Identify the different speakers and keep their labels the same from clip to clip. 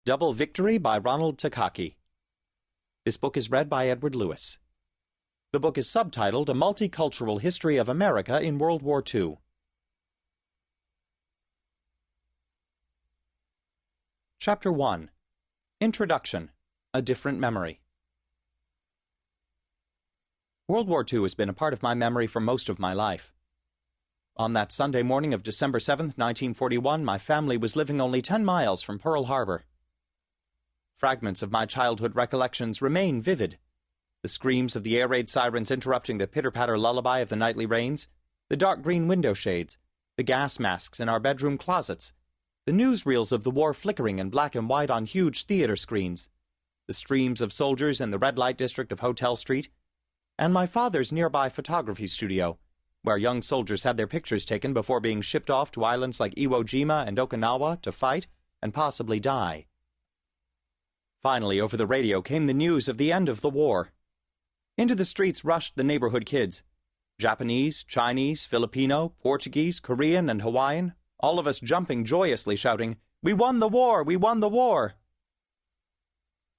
Speaker 1: Double Victory by Ronald Takaki. This book is read by Edward Lewis. The book is subtitled A Multicultural History of America in World War II. Chapter 1. Introduction. A Different Memory. World War II has been a part of my memory for most of my life. On that Sunday morning of December 7, 1941, my family was living only 10 miles from Pearl Harbor. Fragments of my childhood recollections remain vivid. The screams of the air raid sirens interrupting the pitter-patter lullaby of the nightly rains, the dark green window shades, the gas masks in our bedroom closets, the newsreels of the war flickering in black and white on huge theater screens, the streams of soldiers in the red light district of Hotel Street, and my father's nearby photography studio, where young soldiers had their pictures taken before being shipped off to islands like Iwo Jima and Okinawa to fight and possibly die. Finally, over the radio came the news of the end of the war. Into the streets rushed the neighborhood kids. Japanese, Chinese, Filipino, Portuguese, Korean, and Hawaiian, all of us jumping joyously, shouting, "We won the war! We won the war!"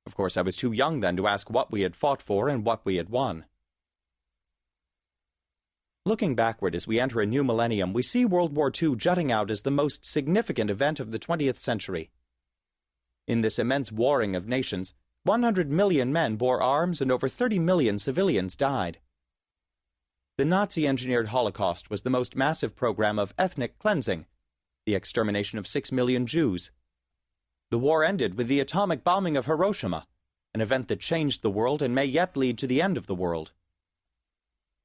Speaker 1: Of course, I was too young then to ask what we had fought for and what we had won. Looking backward as we enter a new millennium, we see World War II jutting out as the most significant event of the 20th century. In this immense warring of nations, 100 million men bore arms and over 30 million civilians died. The Nazi-engineered Holocaust was the most massive program of ethnic cleansing, the extermination of 6 million Jews. The war ended with the atomic bombing of Hiroshima, an event that changed the world and may yet lead to the end of the world.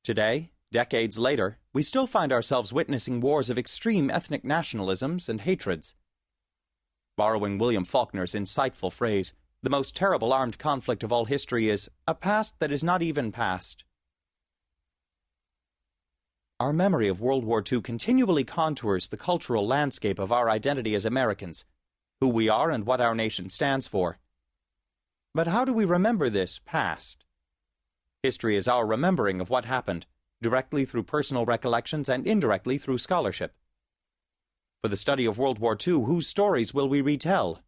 Speaker 1: Today, decades later, we still find ourselves witnessing wars of extreme ethnic nationalisms and hatreds. Borrowing William Faulkner's insightful phrase, the most terrible armed conflict of all history is a past that is not even past. Our memory of World War II continually contours the cultural landscape of our identity as Americans, who we are and what our nation stands for. But how do we remember this past? History is our remembering of what happened, directly through personal recollections and indirectly through scholarship. For the study of World War II, whose stories will we retell?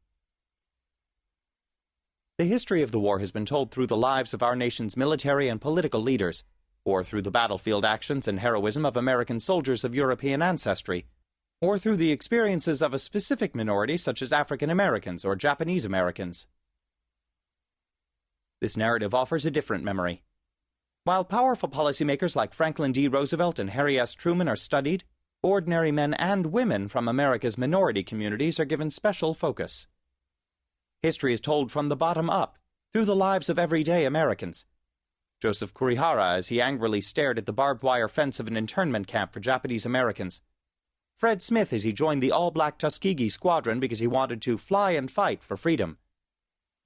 Speaker 1: The history of the war has been told through the lives of our nation's military and political leaders, or through the battlefield actions and heroism of American soldiers of European ancestry, or through the experiences of a specific minority such as African Americans or Japanese Americans. This narrative offers a different memory. While powerful policymakers like Franklin D. Roosevelt and Harry S. Truman are studied, ordinary men and women from America's minority communities are given special focus. History is told from the bottom up, through the lives of everyday Americans. Joseph Kurihara as he angrily stared at the barbed wire fence of an internment camp for Japanese Americans. Fred Smith as he joined the all-black Tuskegee Squadron because he wanted to fly and fight for freedom.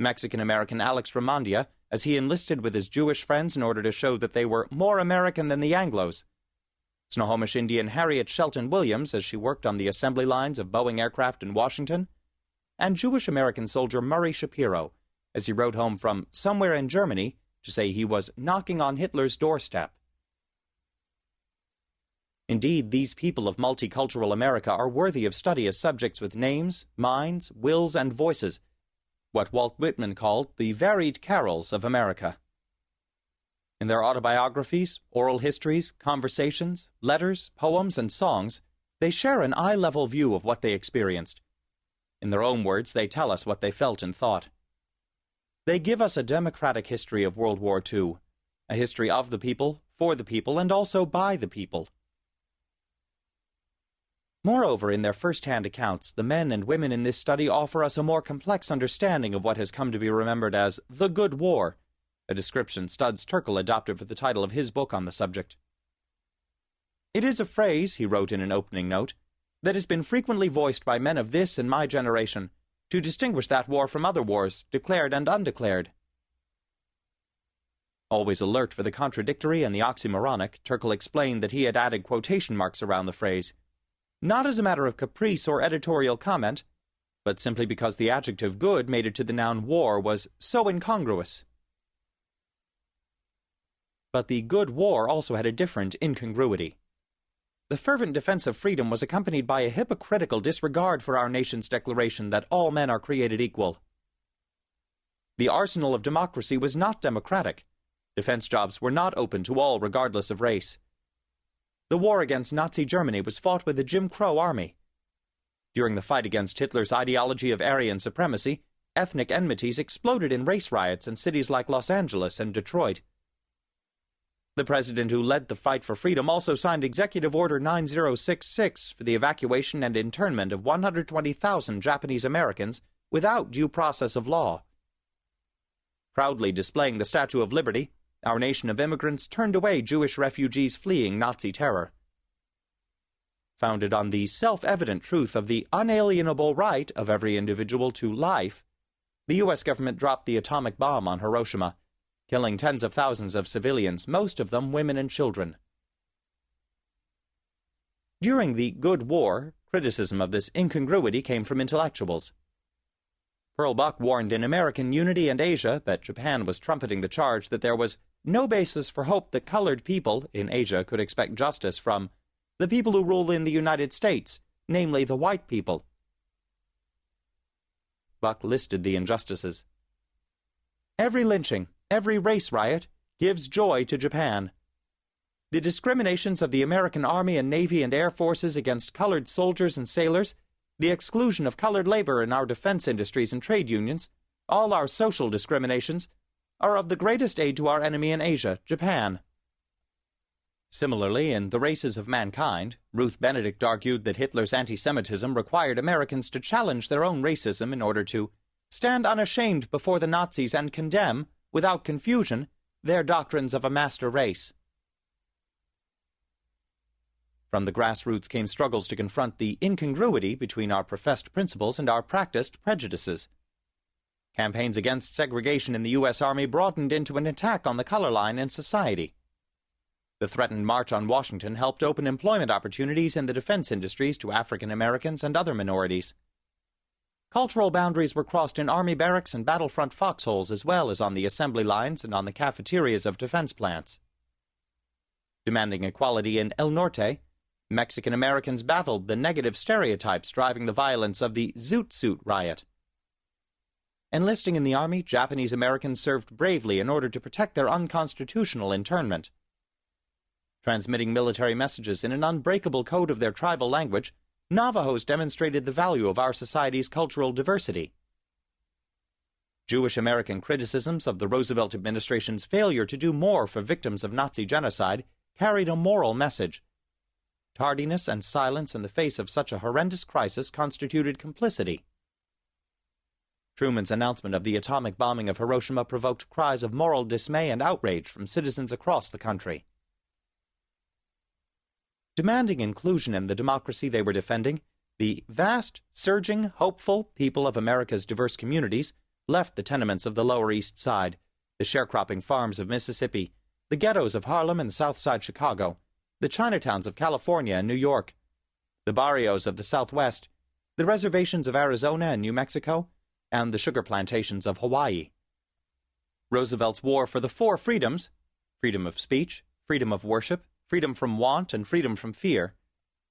Speaker 1: Mexican-American Alex Ramondia as he enlisted with his Jewish friends in order to show that they were more American than the Anglos. Snohomish Indian Harriet Shelton Williams as she worked on the assembly lines of Boeing aircraft in Washington, and Jewish-American soldier Murray Shapiro as he rode home from somewhere in Germany to say he was knocking on Hitler's doorstep. Indeed, these people of multicultural America are worthy of study as subjects with names, minds, wills, and voices, what Walt Whitman called the varied carols of America. In their autobiographies, oral histories, conversations, letters, poems, and songs, they share an eye-level view of what they experienced. In their own words, they tell us what they felt and thought. They give us a democratic history of World War II, a history of the people, for the people, and also by the people. Moreover, in their first-hand accounts, the men and women in this study offer us a more complex understanding of what has come to be remembered as the Good War, a description Studs Terkel adopted for the title of his book on the subject. It is a phrase, he wrote in an opening note, that has been frequently voiced by men of this and my generation to distinguish that war from other wars, declared and undeclared. Always alert for the contradictory and the oxymoronic, Terkel explained that he had added quotation marks around the phrase, not as a matter of caprice or editorial comment, but simply because the adjective good mated to the noun war was so incongruous. But the good war also had a different incongruity. The fervent defense of freedom was accompanied by a hypocritical disregard for our nation's declaration that all men are created equal. The arsenal of democracy was not democratic. Defense jobs were not open to all regardless of race. The war against Nazi Germany was fought with a Jim Crow army. During the fight against Hitler's ideology of Aryan supremacy, ethnic enmities exploded in race riots in cities like Los Angeles and Detroit. The president who led the fight for freedom also signed Executive Order 9066 for the evacuation and internment of 120,000 Japanese Americans without due process of law. Proudly displaying the Statue of Liberty, our nation of immigrants turned away Jewish refugees fleeing Nazi terror. Founded on the self-evident truth of the unalienable right of every individual to life, the U.S. government dropped the atomic bomb on Hiroshima, killing tens of thousands of civilians, most of them women and children. During the Good War, criticism of this incongruity came from intellectuals. Pearl Buck warned in American Unity and Asia that Japan was trumpeting the charge that there was no basis for hope that colored people in Asia could expect justice from the people who rule in the United States, namely the white people. Buck listed the injustices. Every lynching, every race riot, gives joy to Japan. The discriminations of the American Army and Navy and Air Forces against colored soldiers and sailors, the exclusion of colored labor in our defense industries and trade unions, all our social discriminations, are of the greatest aid to our enemy in Asia, Japan. Similarly, in The Races of Mankind, Ruth Benedict argued that Hitler's anti-Semitism required Americans to challenge their own racism in order to stand unashamed before the Nazis and condemn, without confusion, their doctrines of a master race. From the grassroots came struggles to confront the incongruity between our professed principles and our practiced prejudices. Campaigns against segregation in the U.S. Army broadened into an attack on the color line in society. The threatened March on Washington helped open employment opportunities in the defense industries to African Americans and other minorities. Cultural boundaries were crossed in Army barracks and battlefront foxholes as well as on the assembly lines and on the cafeterias of defense plants. Demanding equality in El Norte, Mexican Americans battled the negative stereotypes driving the violence of the Zoot Suit riot. Enlisting in the Army, Japanese Americans served bravely in order to protect their unconstitutional internment. Transmitting military messages in an unbreakable code of their tribal language, Navajos demonstrated the value of our society's cultural diversity. Jewish American criticisms of the Roosevelt administration's failure to do more for victims of Nazi genocide carried a moral message. Tardiness and silence in the face of such a horrendous crisis constituted complicity. Truman's announcement of the atomic bombing of Hiroshima provoked cries of moral dismay and outrage from citizens across the country. Demanding inclusion in the democracy they were defending, the vast, surging, hopeful people of America's diverse communities left the tenements of the Lower East Side, the sharecropping farms of Mississippi, the ghettos of Harlem and South Side Chicago, the Chinatowns of California and New York, the barrios of the Southwest, the reservations of Arizona and New Mexico, and the sugar plantations of Hawaii. Roosevelt's war for the four freedoms, freedom of speech, freedom of worship, freedom from want, and freedom from fear,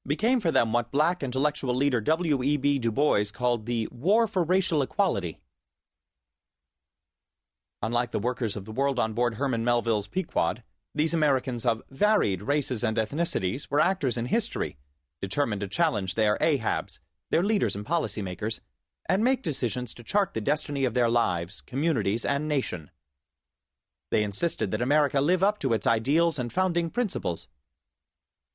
Speaker 1: became for them what black intellectual leader W.E.B. Du Bois called the war for racial equality. Unlike the workers of the world on board Herman Melville's Pequod, these Americans of varied races and ethnicities were actors in history, determined to challenge their Ahabs, their leaders and policymakers, and make decisions to chart the destiny of their lives, communities, and nation. They insisted that America live up to its ideals and founding principles.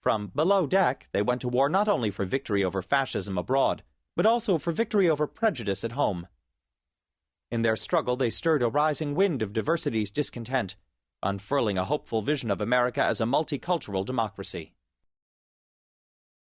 Speaker 1: From below deck, they went to war not only for victory over fascism abroad, but also for victory over prejudice at home. In their struggle, they stirred a rising wind of diversity's discontent, unfurling a hopeful vision of America as a multicultural democracy.